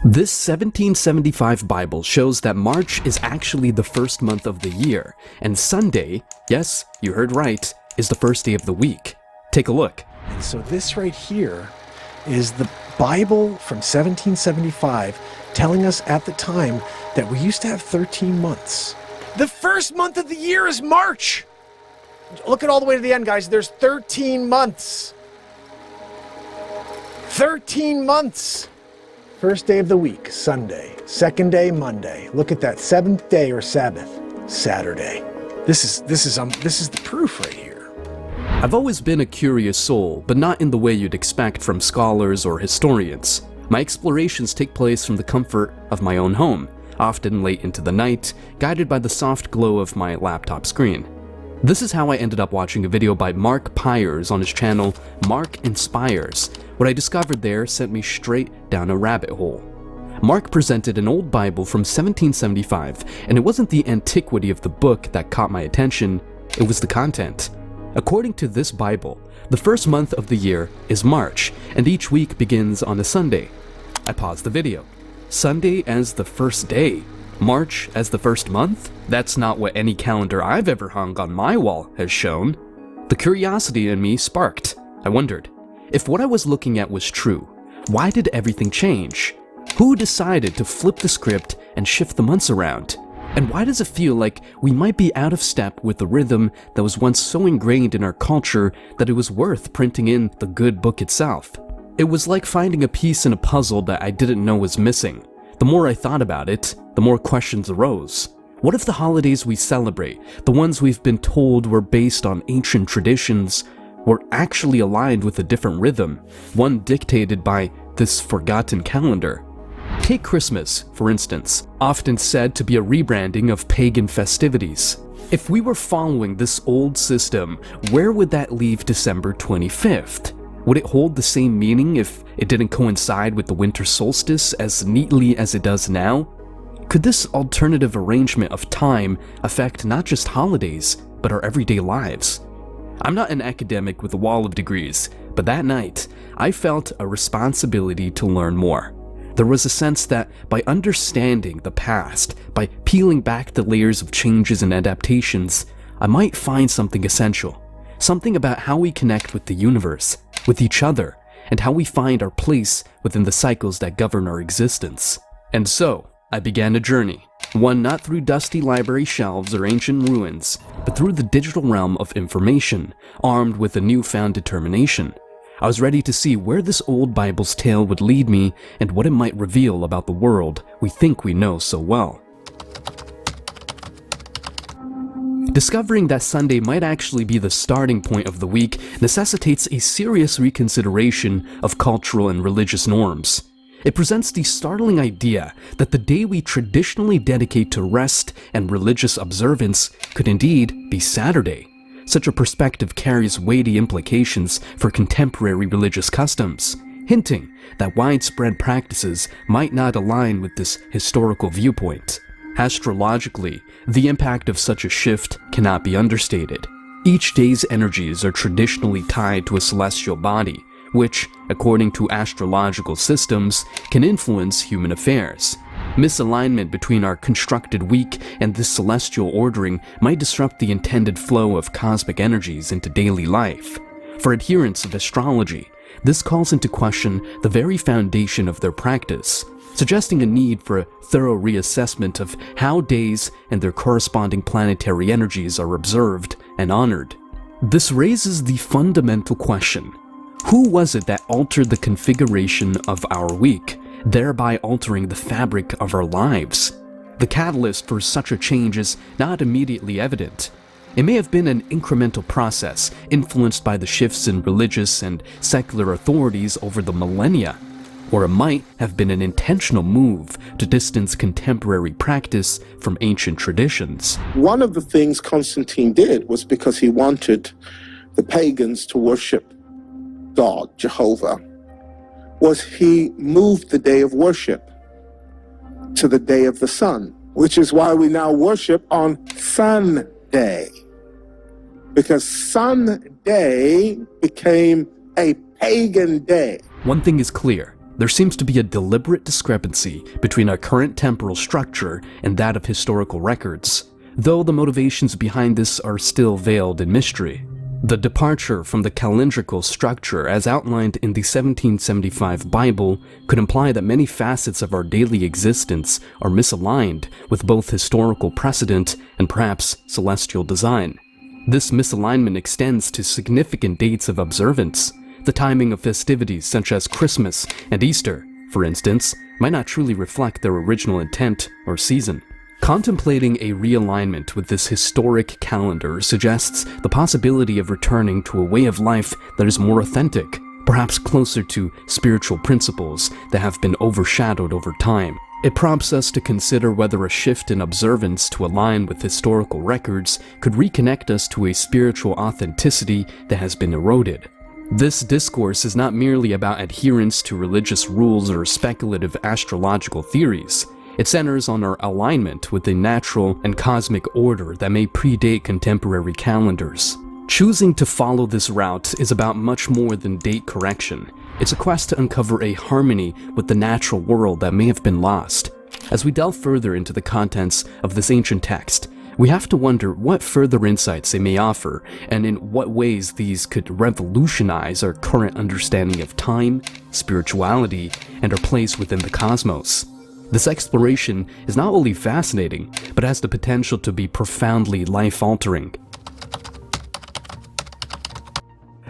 This 1775 Bible shows that March is actually the first month of the year, and Sunday, yes, you heard right, is the first day of the week. Take a look. And so this right here is the Bible from 1775 telling us at the time that we used to have 13 months. The first month of the year is March. Look at all the way to the end, guys. There's 13 months. 13 months. First day of the week, Sunday. Second day, Monday. Look at that. Seventh day or Sabbath, Saturday. This is the proof right here. I've always been a curious soul, but not in the way you'd expect from scholars or historians. My explorations take place from the comfort of my own home, often late into the night, guided by the soft glow of my laptop screen. This is how I ended up watching a video by Mark Pyers on his channel, Mark Inspires. What I discovered there sent me straight down a rabbit hole. Mark presented an old Bible from 1775, and it wasn't the antiquity of the book that caught my attention, it was the content. According to this Bible, the first month of the year is March, and each week begins on a Sunday. I paused the video. Sunday as the first day? March as the first month? That's not what any calendar I've ever hung on my wall has shown. The curiosity in me sparked. I wondered, if what I was looking at was true, why did everything change? Who decided to flip the script and shift the months around? And why does it feel like we might be out of step with the rhythm that was once so ingrained in our culture that it was worth printing in the good book itself? It was like finding a piece in a puzzle that I didn't know was missing. The more I thought about it, the more questions arose. What if the holidays we celebrate, the ones we've been told were based on ancient traditions, were actually aligned with a different rhythm, one dictated by this forgotten calendar? Take Christmas, for instance, often said to be a rebranding of pagan festivities. If we were following this old system, where would that leave December 25th? Would it hold the same meaning if it didn't coincide with the winter solstice as neatly as it does now? Could this alternative arrangement of time affect not just holidays, but our everyday lives? I'm not an academic with a wall of degrees, but that night, I felt a responsibility to learn more. There was a sense that by understanding the past, by peeling back the layers of changes and adaptations, I might find something essential. Something about how we connect with the universe, with each other, and how we find our place within the cycles that govern our existence. And so, I began a journey, one not through dusty library shelves or ancient ruins, but through the digital realm of information, armed with a newfound determination. I was ready to see where this old Bible's tale would lead me and what it might reveal about the world we think we know so well. Discovering that Sunday might actually be the starting point of the week necessitates a serious reconsideration of cultural and religious norms. It presents the startling idea that the day we traditionally dedicate to rest and religious observance could indeed be Saturday. Such a perspective carries weighty implications for contemporary religious customs, hinting that widespread practices might not align with this historical viewpoint. Astrologically, the impact of such a shift cannot be understated. Each day's energies are traditionally tied to a celestial body, which, according to astrological systems, can influence human affairs. Misalignment between our constructed week and this celestial ordering might disrupt the intended flow of cosmic energies into daily life. For adherents of astrology, this calls into question the very foundation of their practice, suggesting a need for a thorough reassessment of how days and their corresponding planetary energies are observed and honored. This raises the fundamental question: who was it that altered the configuration of our week, thereby altering the fabric of our lives? The catalyst for such a change is not immediately evident. It may have been an incremental process influenced by the shifts in religious and secular authorities over the millennia, or it might have been an intentional move to distance contemporary practice from ancient traditions. One of the things Constantine did was because he wanted the pagans to worship God, Jehovah, was he moved the day of worship to the day of the sun, which is why we now worship on Sunday, because Sunday became a pagan day. One thing is clear: There seems to be a deliberate discrepancy between our current temporal structure and that of historical records, though the motivations behind this are still veiled in mystery. The departure from the calendrical structure as outlined in the 1775 Bible could imply that many facets of our daily existence are misaligned with both historical precedent and perhaps celestial design. This misalignment extends to significant dates of observance. The timing of festivities such as Christmas and Easter, for instance, might not truly reflect their original intent or season. Contemplating a realignment with this historic calendar suggests the possibility of returning to a way of life that is more authentic, perhaps closer to spiritual principles that have been overshadowed over time. It prompts us to consider whether a shift in observance to align with historical records could reconnect us to a spiritual authenticity that has been eroded. This discourse is not merely about adherence to religious rules or speculative astrological theories. It centers on our alignment with the natural and cosmic order that may predate contemporary calendars. Choosing to follow this route is about much more than date correction. It's a quest to uncover a harmony with the natural world that may have been lost. As we delve further into the contents of this ancient text, we have to wonder what further insights they may offer and in what ways these could revolutionize our current understanding of time, spirituality, and our place within the cosmos. This exploration is not only fascinating, but has the potential to be profoundly life-altering.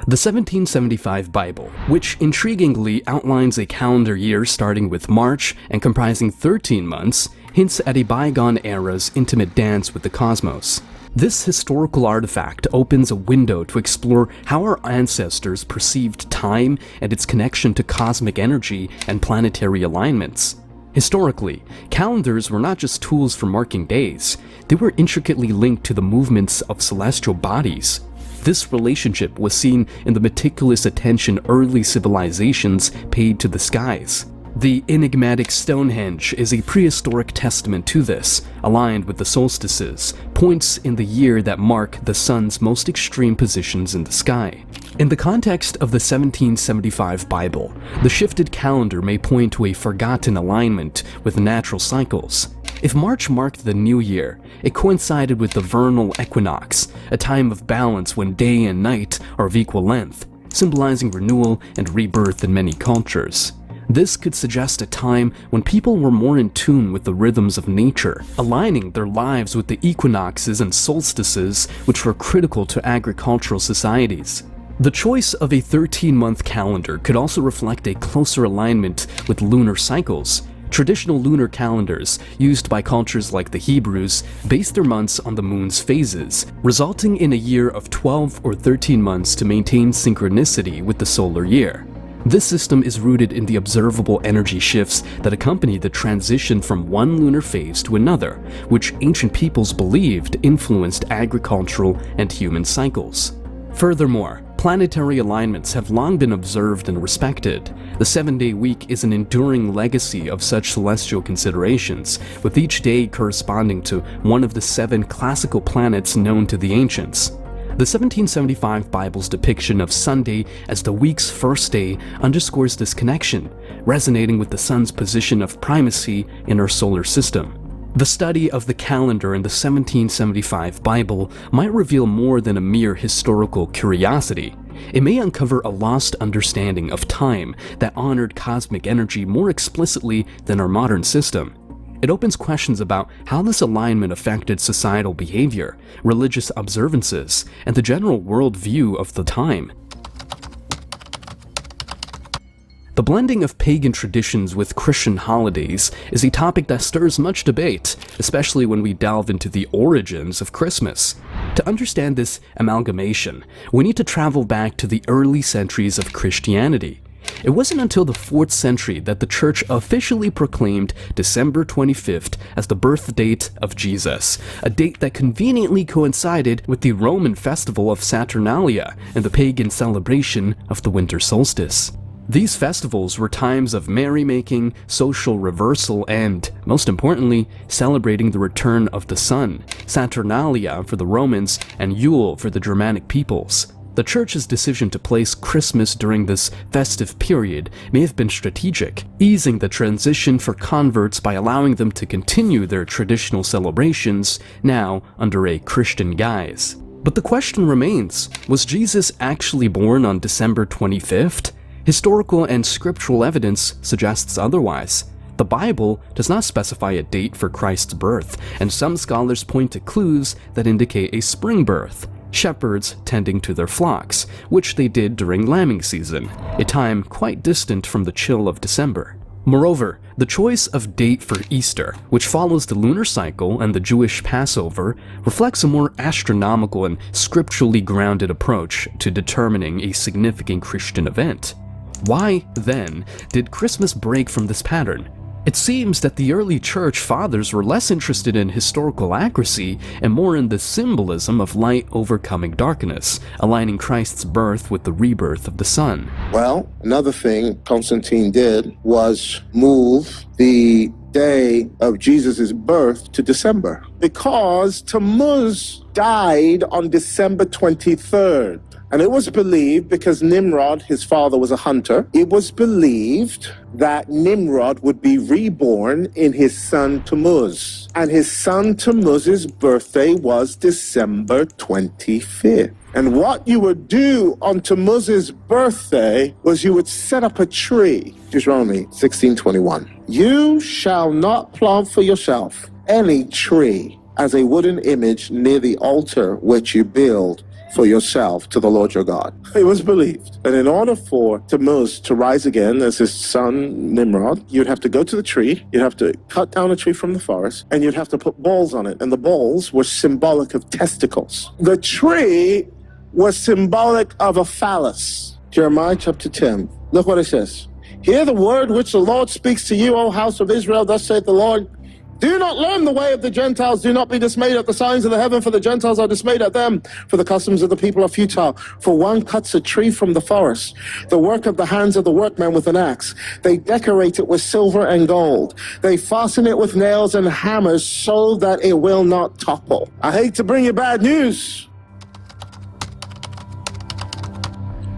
The 1775 Bible, which intriguingly outlines a calendar year starting with March and comprising 13 months, hints at a bygone era's intimate dance with the cosmos. This historical artifact opens a window to explore how our ancestors perceived time and its connection to cosmic energy and planetary alignments. Historically, calendars were not just tools for marking days, they were intricately linked to the movements of celestial bodies. This relationship was seen in the meticulous attention early civilizations paid to the skies. The enigmatic Stonehenge is a prehistoric testament to this, aligned with the solstices, points in the year that mark the sun's most extreme positions in the sky. In the context of the 1775 Bible, the shifted calendar may point to a forgotten alignment with natural cycles. If March marked the new year, it coincided with the vernal equinox, a time of balance when day and night are of equal length, symbolizing renewal and rebirth in many cultures. This could suggest a time when people were more in tune with the rhythms of nature, aligning their lives with the equinoxes and solstices which were critical to agricultural societies. The choice of a 13-month calendar could also reflect a closer alignment with lunar cycles. Traditional lunar calendars, used by cultures like the Hebrews, based their months on the moon's phases, resulting in a year of 12 or 13 months to maintain synchronicity with the solar year. This system is rooted in the observable energy shifts that accompany the transition from one lunar phase to another, which ancient peoples believed influenced agricultural and human cycles. Furthermore, planetary alignments have long been observed and respected. The 7-day week is an enduring legacy of such celestial considerations, with each day corresponding to one of the 7 classical planets known to the ancients. The 1775 Bible's depiction of Sunday as the week's first day underscores this connection, resonating with the sun's position of primacy in our solar system. The study of the calendar in the 1775 Bible might reveal more than a mere historical curiosity. It may uncover a lost understanding of time that honored cosmic energy more explicitly than our modern system. It opens questions about how this alignment affected societal behavior, religious observances, and the general worldview of the time. The blending of pagan traditions with Christian holidays is a topic that stirs much debate, especially when we delve into the origins of Christmas. To understand this amalgamation, we need to travel back to the early centuries of Christianity. It wasn't until the 4th century that the Church officially proclaimed December 25th as the birth date of Jesus, a date that conveniently coincided with the Roman festival of Saturnalia and the pagan celebration of the winter solstice. These festivals were times of merrymaking, social reversal, and, most importantly, celebrating the return of the sun, Saturnalia for the Romans and Yule for the Germanic peoples. The church's decision to place Christmas during this festive period may have been strategic, easing the transition for converts by allowing them to continue their traditional celebrations, now under a Christian guise. But the question remains, was Jesus actually born on December 25th? Historical and scriptural evidence suggests otherwise. The Bible does not specify a date for Christ's birth, and some scholars point to clues that indicate a spring birth. Shepherds tending to their flocks, which they did during lambing season, a time quite distant from the chill of December. Moreover, the choice of date for Easter, which follows the lunar cycle and the Jewish Passover, reflects a more astronomical and scripturally grounded approach to determining a significant Christian event. Why, then, did Christmas break from this pattern? It seems that the early church fathers were less interested in historical accuracy and more in the symbolism of light overcoming darkness, aligning Christ's birth with the rebirth of the sun. Well, another thing Constantine did was move the day of Jesus' birth to December, because Tammuz died on December 23rd. And it was believed, because Nimrod, his father, was a hunter, it was believed that Nimrod would be reborn in his son Tammuz. And his son Tammuz's birthday was December 25th. And what you would do on Tammuz's birthday was you would set up a tree. Deuteronomy 16:21. You shall not plant for yourself any tree as a wooden image near the altar which you build for yourself to the Lord your God. It was believed that in order for Tammuz to rise again as his son Nimrod, you'd have to go to the tree, you'd have to cut down a tree from the forest, and you'd have to put balls on it. And the balls were symbolic of testicles. The tree was symbolic of a phallus. Jeremiah chapter 10. Look what it says. Hear the word which the Lord speaks to you, O house of Israel. Thus saith the Lord. Do not learn the way of the Gentiles. Do not be dismayed at the signs of the heaven, for the Gentiles are dismayed at them. For the customs of the people are futile. For one cuts a tree from the forest, the work of the hands of the workman with an axe. They decorate it with silver and gold. They fasten it with nails and hammers so that it will not topple. I hate to bring you bad news.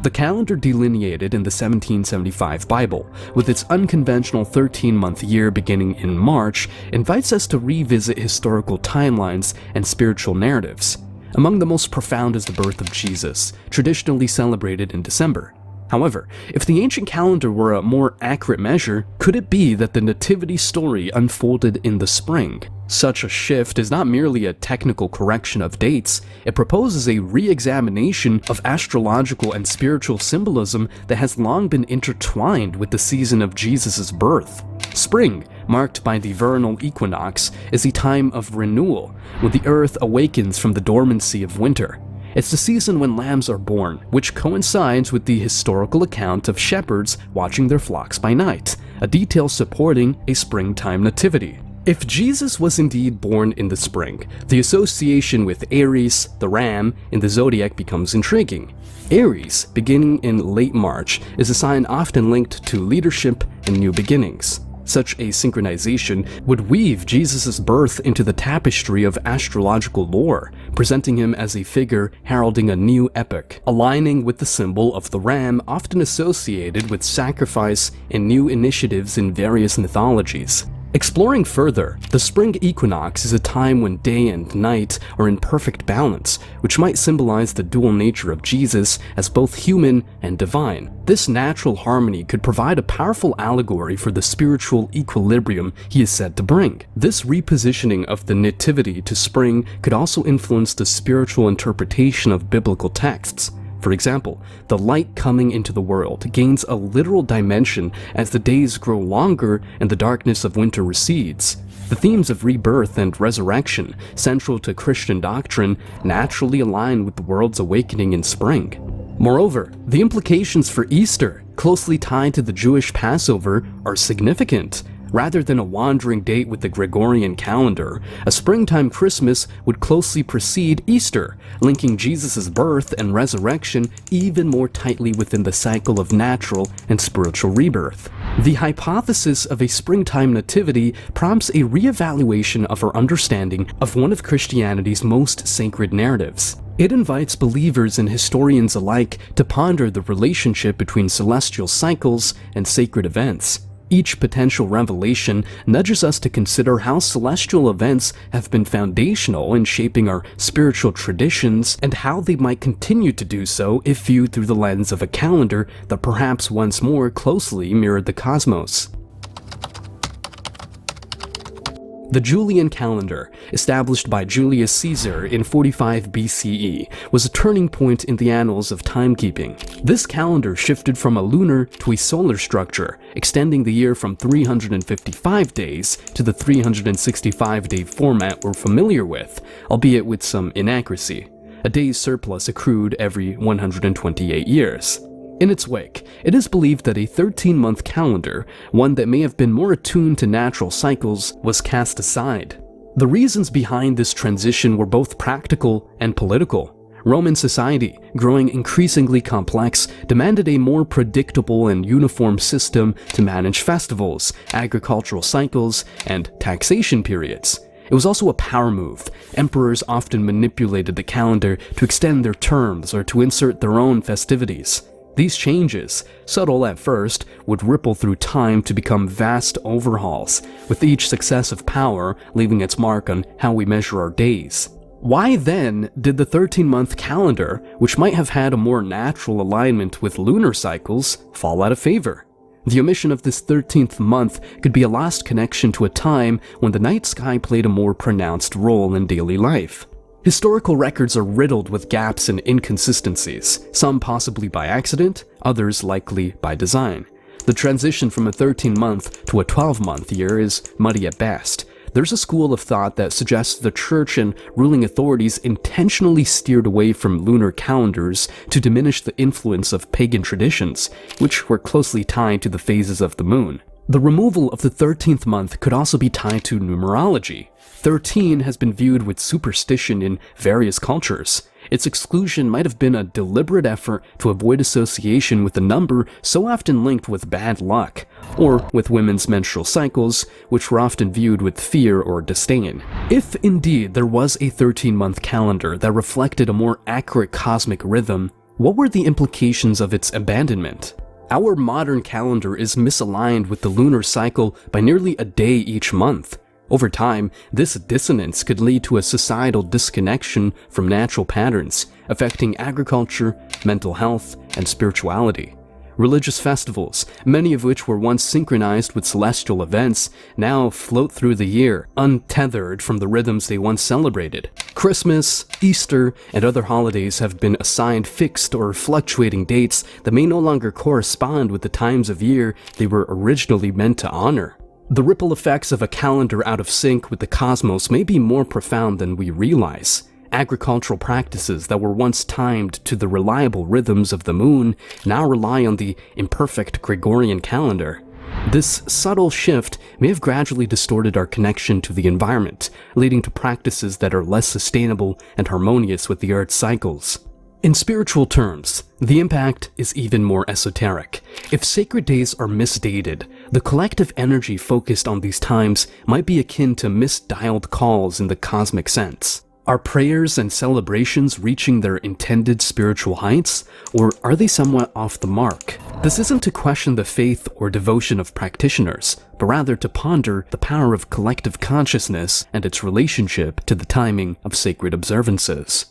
The calendar delineated in the 1775 Bible, with its unconventional 13-month year beginning in March, invites us to revisit historical timelines and spiritual narratives. Among the most profound is the birth of Jesus, traditionally celebrated in December. However, if the ancient calendar were a more accurate measure, could it be that the nativity story unfolded in the spring? Such a shift is not merely a technical correction of dates, it proposes a re-examination of astrological and spiritual symbolism that has long been intertwined with the season of Jesus' birth. Spring, marked by the vernal equinox, is a time of renewal, when the earth awakens from the dormancy of winter. It's the season when lambs are born, which coincides with the historical account of shepherds watching their flocks by night, a detail supporting a springtime nativity. If Jesus was indeed born in the spring, the association with Aries, the ram, in the zodiac becomes intriguing. Aries, beginning in late March, is a sign often linked to leadership and new beginnings. Such a synchronization would weave Jesus' birth into the tapestry of astrological lore, presenting him as a figure heralding a new epoch, aligning with the symbol of the ram often associated with sacrifice and new initiatives in various mythologies. Exploring further, the spring equinox is a time when day and night are in perfect balance, which might symbolize the dual nature of Jesus as both human and divine. This natural harmony could provide a powerful allegory for the spiritual equilibrium he is said to bring. This repositioning of the nativity to spring could also influence the spiritual interpretation of biblical texts. For example, the light coming into the world gains a literal dimension as the days grow longer and the darkness of winter recedes. The themes of rebirth and resurrection, central to Christian doctrine, naturally align with the world's awakening in spring. Moreover, the implications for Easter, closely tied to the Jewish Passover, are significant. Rather than a wandering date with the Gregorian calendar, a springtime Christmas would closely precede Easter, linking Jesus' birth and resurrection even more tightly within the cycle of natural and spiritual rebirth. The hypothesis of a springtime nativity prompts a reevaluation of our understanding of one of Christianity's most sacred narratives. It invites believers and historians alike to ponder the relationship between celestial cycles and sacred events. Each potential revelation nudges us to consider how celestial events have been foundational in shaping our spiritual traditions and how they might continue to do so if viewed through the lens of a calendar that perhaps once more closely mirrored the cosmos. The Julian calendar, established by Julius Caesar in 45 BCE, was a turning point in the annals of timekeeping. This calendar shifted from a lunar to a solar structure, extending the year from 355 days to the 365-day format we're familiar with, albeit with some inaccuracy. A day's surplus accrued every 128 years. In its wake, it is believed that a 13-month calendar, one that may have been more attuned to natural cycles, was cast aside. The reasons behind this transition were both practical and political. Roman society, growing increasingly complex, demanded a more predictable and uniform system to manage festivals, agricultural cycles, and taxation periods. It was also a power move. Emperors often manipulated the calendar to extend their terms or to insert their own festivities. These changes, subtle at first, would ripple through time to become vast overhauls, with each successive power leaving its mark on how we measure our days. Why then did the 13-month calendar, which might have had a more natural alignment with lunar cycles, fall out of favor? The omission of this 13th month could be a lost connection to a time when the night sky played a more pronounced role in daily life. Historical records are riddled with gaps and inconsistencies, some possibly by accident, others likely by design. The transition from a 13-month to a 12-month year is muddy at best. There's a school of thought that suggests the church and ruling authorities intentionally steered away from lunar calendars to diminish the influence of pagan traditions, which were closely tied to the phases of the moon. The removal of the 13th month could also be tied to numerology. 13 has been viewed with superstition in various cultures. Its exclusion might have been a deliberate effort to avoid association with a number so often linked with bad luck, or with women's menstrual cycles, which were often viewed with fear or disdain. If indeed there was a 13-month calendar that reflected a more accurate cosmic rhythm, what were the implications of its abandonment? Our modern calendar is misaligned with the lunar cycle by nearly a day each month. Over time, this dissonance could lead to a societal disconnection from natural patterns, affecting agriculture, mental health, and spirituality. Religious festivals, many of which were once synchronized with celestial events, now float through the year, untethered from the rhythms they once celebrated. Christmas, Easter, and other holidays have been assigned fixed or fluctuating dates that may no longer correspond with the times of year they were originally meant to honor. The ripple effects of a calendar out of sync with the cosmos may be more profound than we realize. Agricultural practices that were once timed to the reliable rhythms of the moon now rely on the imperfect Gregorian calendar. This subtle shift may have gradually distorted our connection to the environment, leading to practices that are less sustainable and harmonious with the Earth's cycles. In spiritual terms, the impact is even more esoteric. If sacred days are misdated, the collective energy focused on these times might be akin to misdialed calls in the cosmic sense. Are prayers and celebrations reaching their intended spiritual heights, or are they somewhat off the mark? This isn't to question the faith or devotion of practitioners, but rather to ponder the power of collective consciousness and its relationship to the timing of sacred observances.